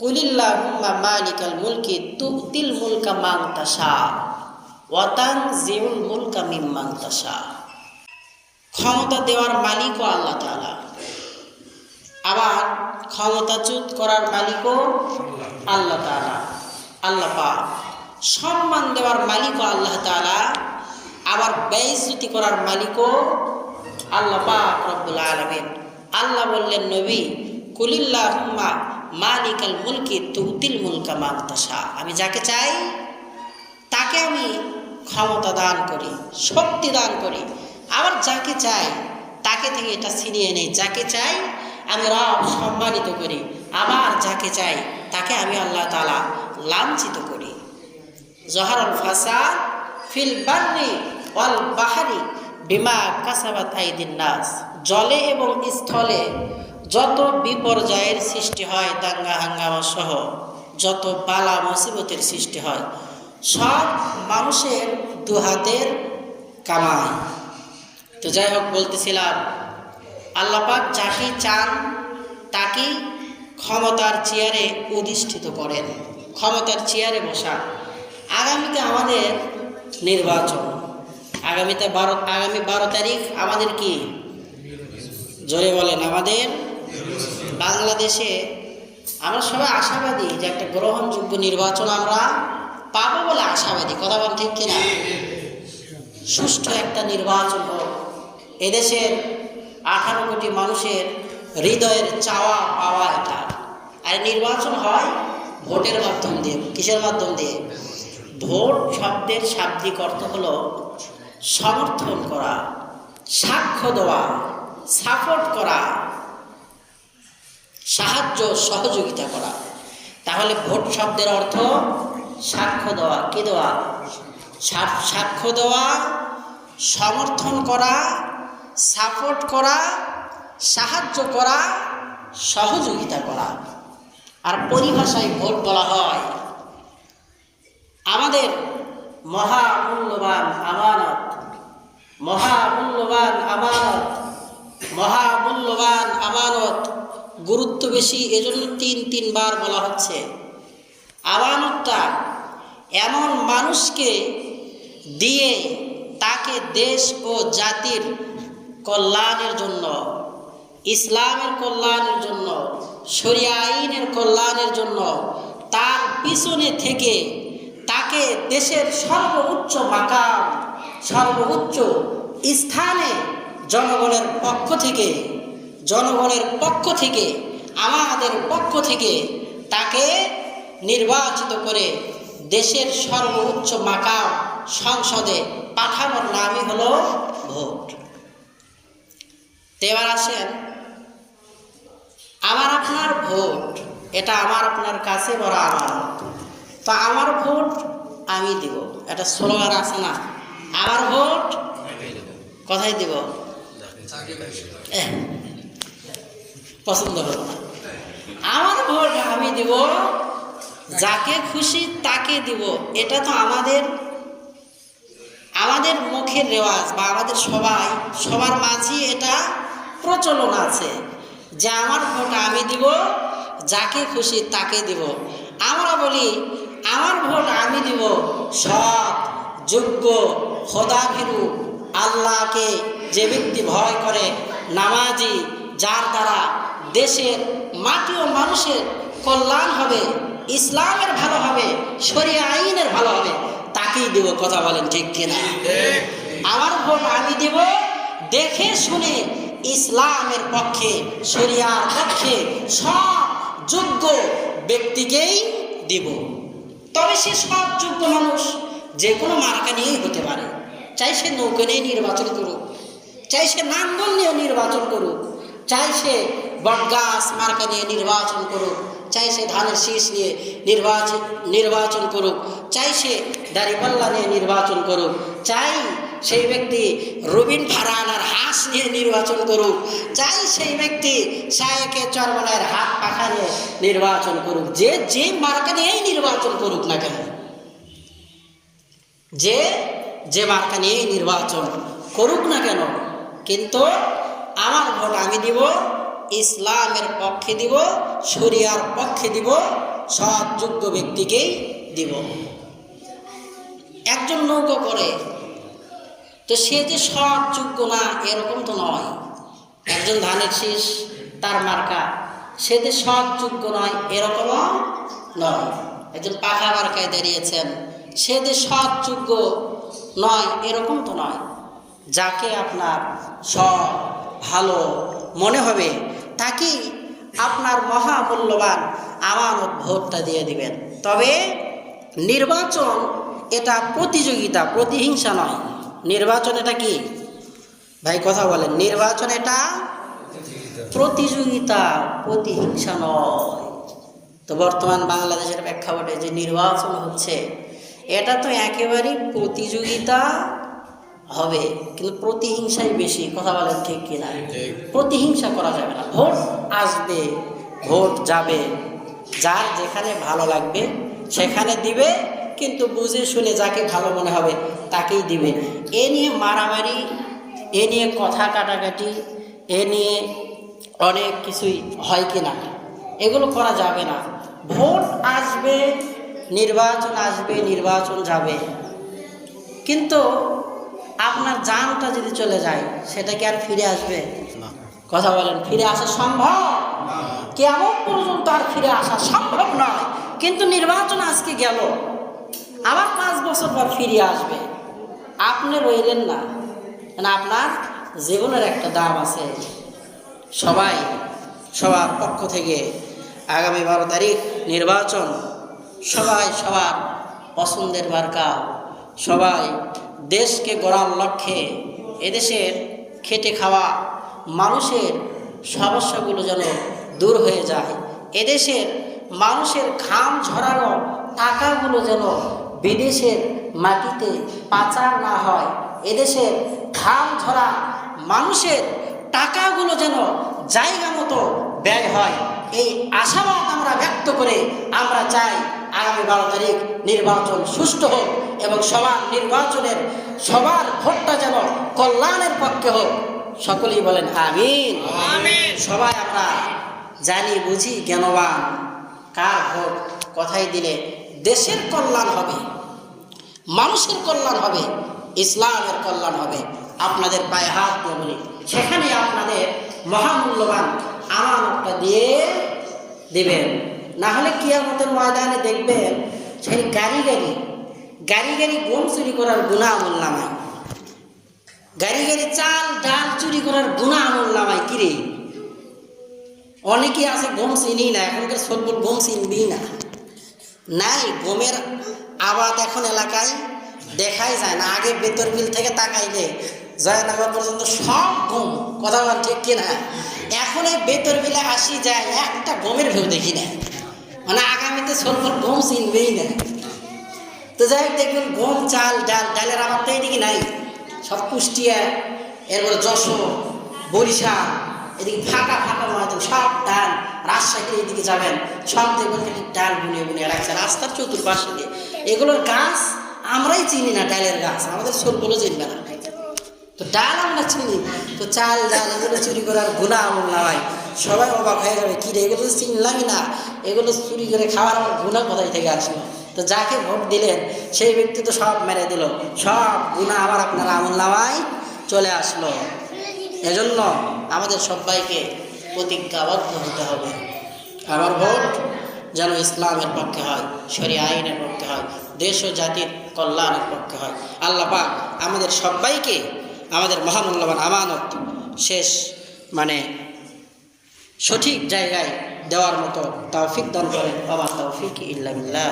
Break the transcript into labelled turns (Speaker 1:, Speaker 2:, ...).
Speaker 1: কুলিল্লাহুম্মা মালিকাল মুলকি তুতিল মুলকা মান তাশা ওয়া তানজিউল মুলকা মিম্মান তাশা। ক্ষমতা দেওয়ার মালিকও আল্লাহ তাআলা, আবার ক্ষমতাচ্যুত করার মালিকও আল্লাহ তাআলা, আল্লাহ পাক। সম্মান দেওয়ার মালিকও আল্লাহ তাআলা, আবার বেইজ্জতি করার মালিকও আল্লাহ পাক রব্বুল আলামিন। আল্লাহ বললেন, নবী, কুলিল্লাহুম্মা মালিকাল মুলকি তুতিল মুলকা মান তাশা। আমি যাকে চাই তাকে আমি ক্ষমতা দান করি, শক্তি দান করি, আবার যাকে চাই তাকে থেকে এটা ছিনিয়ে নেই। যাকে চাই আমি রব সম্মানিত করি, আবার যাকে চাই তাকে আমি আল্লাহ তাআলা লাঞ্ছিত করি। জহারুল ফাসাদ ফিল বাররি ওয়াল বাহরি বিমা কাসাবাত আইদিন নাস। জলে এবং স্থলে যত বিপর্যয়ের সৃষ্টি হয়, দাঙ্গা হাঙ্গামা সহ যত বালা মুসিবতের সৃষ্টি হয়, সব মানুষের দুহাতের কামাই। তো যাই হোক, বলতেছিলাম আল্লাহ পাক যাকে চান তাকে ক্ষমতার চেয়ারে অধিষ্ঠিত করেন, ক্ষমতার চেয়ারে বসা। আগামীতে আমাদের নির্বাচন, আগামী 12 তারিখ আমাদের কি, জোরে বলেন, আমাদের বাংলাদেশে আমরা সবাই আশাবাদী যে একটা গ্রহণযোগ্য নির্বাচন আমরা পাবো বলে আশাবাদী। কথা বল ঠিক কিনা? সুষ্ঠু একটা নির্বাচন হোক। এদেশের 18 কোটি মানুষের হৃদয়ের চাওয়া পাওয়া এটা। আর নির্বাচন হয় ভোটের মাধ্যম দিয়ে। কিসের মাধ্যম দিয়ে? ভোট শব্দের শাব্দিক অর্থ হলো সমর্থন করা, সাক্ষ্য দেওয়া, সাপোর্ট করা, সাহায্য সহযোগিতা করা। তাহলে ভোট শব্দের অর্থ সাক্ষ্য দেওয়া। কি দেওয়া? সাক্ষ্য দেওয়া, সমর্থন করা, সাপোর্ট করা, সাহায্য করা, সহযোগিতা করা। আর পরিভাষায় ভোট বলা হয় আমাদের মহামূল্যবান আমানত, মহামূল্যবান আমানত, মহামূল্যবান আমানত। গুরুত্ব বেশি, এজন্য 3 বার বলা হচ্ছে। আমানতটা এমন মানুষকে দিয়ে তাকে দেশ ও জাতির কল্যাণের জন্য, ইসলামের কল্যাণের জন্য, শরিয়া আইনের কল্যাণের জন্য তার পিছনে থেকে তাকে দেশের সর্বোচ্চ মাকাম, সর্বোচ্চ স্থানে জনগণের পক্ষ থেকে, জনগণের পক্ষ থেকে, আমাদের পক্ষ থেকে তাকে নির্বাচিত করে দেশের সর্বোচ্চ মাকাম সংসদে পাঠানোর নামই হলো ভোট। এবার আসেন, আমার আপনার ভোট, এটা আমার আপনার কাছে বড় আমানত। তো আমার ভোট আমি দিব, এটা স্লোগান আছে না? আমার ভোট কোথায় দিব? পছন্দ হলো না। আমার ভোট আমি দিব, যাকে খুশি তাকে দিব। এটা তো আমাদের মুখের রেওয়াজ, বা আমাদের সবার মাঝে এটা প্রচলন আছে যে আমার ভোট আমি দিব, যাকে খুশি তাকে দিব। আমরা বলি আমার ভোট আমি দিব সৎ, যোগ্য, খোদাভীরু, আল্লাহকে যে ব্যক্তি ভয় করে, নামাজি, যার দ্বারা দেশের মাটি ও মানুষের কল্যাণ হবে, ইসলামের ভালো হবে, শরিয়া আইনের ভালো হবে, তাকেই দেব। কথা বলেন ঠিক কিনা? আমার ভোট আমি দেব দেখে শুনে ইসলামের পক্ষে, শরিয়ার পক্ষে সব যোগ্য ব্যক্তিকেই দেব। তবে সে সব যোগ্য মানুষ যে কোনো মার্কা নিয়েই হতে পারে। চাই সে নৌকা নিয়ে নির্বাচন করুক, চাই সে নাঙ্গল নিয়ে নির্বাচন করুক, চাই সে বটগাছ মার্কা নিয়ে নির্বাচন করুক, চাই সে ধানের শীষ নিয়ে নির্বাচন করুক, চাই সে দাড়িপাল্লা নিয়ে নির্বাচন করুক, চাই সেই ব্যক্তি রবিন ফারহানার হাঁস নিয়ে নির্বাচন করুক, চাই সেই ব্যক্তি শায়েকে চরমনায়ের হাত পাখা নিয়ে নির্বাচন করুক। যে মার্কা নিয়েই নির্বাচন করুক না কেন, যে মার্কা নিয়েই নির্বাচন করুক না কেন, কিন্তু আমার ভোট আমি দিব ইসলামের পক্ষে দিব, শরিয়ার পক্ষে দিব, সৎ যোগ্য ব্যক্তিকেই দিব। একজন নৌকা করে, তো সে যে সৎ যোগ্য না এরকম তো নয়। একজন ধানের শীষ তার মার্কা, সে যে সৎ যোগ্য নয় এরকমও নয়। একজন পাখা মার্কায় দাঁড়িয়েছেন, সে যে সৎ যোগ্য নয় এরকম তো নয়। যাকে আপনার সৎ ভালো মনে হবে তাকেই আপনার মহামূল্যবান আমানত ভোটটা দিয়ে দিবেন। তবে নির্বাচন এটা প্রতিযোগিতা, প্রতিহিংসা নয়। নির্বাচন এটা কি ভাই, কথা বলেন? নির্বাচন এটা প্রতিযোগিতা, প্রতিহিংসা নয়। তো বর্তমান বাংলাদেশের প্রেক্ষাপটে যে নির্বাচন হচ্ছে, এটা তো একেবারেই প্রতিযোগিতা হবে, কিন্তু প্রতিহিংসাই বেশি। কথা বলেন ঠিক কিনা? প্রতিহিংসা করা যাবে না। ভোট আসবে, ভোট যাবে, যার যেখানে ভালো লাগবে সেখানে দিবে, কিন্তু বুঝে শুনে যাকে ভালো মনে হবে তাকেই দিবে। এ নিয়ে মারামারি, এ নিয়ে কথা কাটাকাটি, এ নিয়ে অনেক কিছুই হয় কি না, এগুলো করা যাবে না। ভোট আসবে, নির্বাচন আসবে, নির্বাচন যাবে, কিন্তু আপনার জানটা যদি চলে যায় সেটা কি আর ফিরে আসবে? কথা বলেন, ফিরে আসা সম্ভব? কেমন পর্যন্ত আর ফিরে আসা সম্ভব নয়। কিন্তু নির্বাচন আজকে গেল, আবার 5 বছর পর ফিরে আসবে, আপনি রইলেন না। আপনার জীবনের একটা দাম আছে। সবাই সবার পক্ষ থেকে আগামী 12 তারিখ নির্বাচন, সবাই সবার পছন্দের মার্কা, সবাই দেশকে গড়ার লক্ষ্যে এদেশের খেটে খাওয়া মানুষের সমস্যাগুলো যেন দূর হয়ে যায়, এদেশের মানুষের ঘাম ঝরানো টাকাগুলো যেন বিদেশের মাটিতে পাচার না হয়, এদেশের ঘাম ঝরা মানুষের টাকাগুলো যেন জায়গা মতো ব্যয় হয়, এই আশাবাদ আমরা ব্যক্ত করে আমরা চাই আগামী 12 তারিখ নির্বাচন সুষ্ঠু হোক এবং সবার নির্বাচনের সবার ভোটটা যেন কল্যাণের পক্ষে হোক। সকলেই বলেন আমিন। সবাই আমরা জানি বুঝি জ্ঞানবান কার ভোট কোথায় দিলে দেশের কল্যাণ হবে, মানুষের কল্যাণ হবে, ইসলামের কল্যাণ হবে। আপনাদের পায়ে হাত দিয়ে বলি, সেখানে আপনাদের মহামূল্যবান আমানতটা দিয়ে দিবেন। না হলে কিয়ামতের ময়দানে দেখবেন সেই গাড়ি গাড়ি গম চুরি করার গুনাহ আমল নামায়, গাড়ি চাল ডাল চুরি করার গুনাহ আমল নামায়। কিরে, অনেকে আছে গম চিনি না, এখনকার ছোট গম চিনবি না, নাই গমের আবাদ এখন এলাকায় দেখাই যায় না। আগে বেতরবিল থেকে তাকাইলে জয়নগর পর্যন্ত সব গম, কথা বল ঠিক কিনা? এখন এই বেতরবিলে আসি যায়, একটা গমের ভেউ দেখি না, মানে আগামীতে ছোট গম চিনবেই না। তো যাই দেখবেন গম চাল ডাল, ডালের আবাদ তো এইদিকে নাই, সব কুষ্টিয়া, এরপরে যশোর, বরিশাল, এদিকে ফাঁকা ফাঁকা ময়দান, সব ডাল। রাজশাহীর এদিকে যাবেন, সব দেখবেন খালি ডাল বুনিয়ে বুনিয়ে রাখছে রাস্তার চতুর্পাশে দিয়ে। এগুলোর গাছ আমরাই চিনি না, ডালের গাছ আমাদের ছোটগুলো চিনবে না। তো ডাল আমরা চিনি, তো চাল ডাল এগুলো চুরি করার গুনাহ আমল নামাই। সবাই অবাক হয়ে যাবে, কি রে এগুলো তো চিনলামই না, এগুলো চুরি করে খাওয়ার আমার গুনাহ কোথায় থেকে আসলো? তো যাকে ভোট দিলেন সেই ব্যক্তি তো সব মেরে দিল, সব গুনাহ আবার আপনার আমল নামায় চলে আসলো। এজন্য আমাদের সবাইকে প্রতিজ্ঞাবদ্ধ হতে হবে, আমার ভোট যেন ইসলামের পক্ষে হয়, শরিয়া আইনের পক্ষে হয়, দেশ ও জাতির কল্যাণের পক্ষে হয়। আল্লাহ পাক আমাদের সবাইকে আমাদের মহামূল্যবান আমানত শেষ সঠিক জায়গায় দেওয়ার মতো তৌফিক দান করেন। ওয়া মা তৌফিক ইল্লা বিল্লাহ।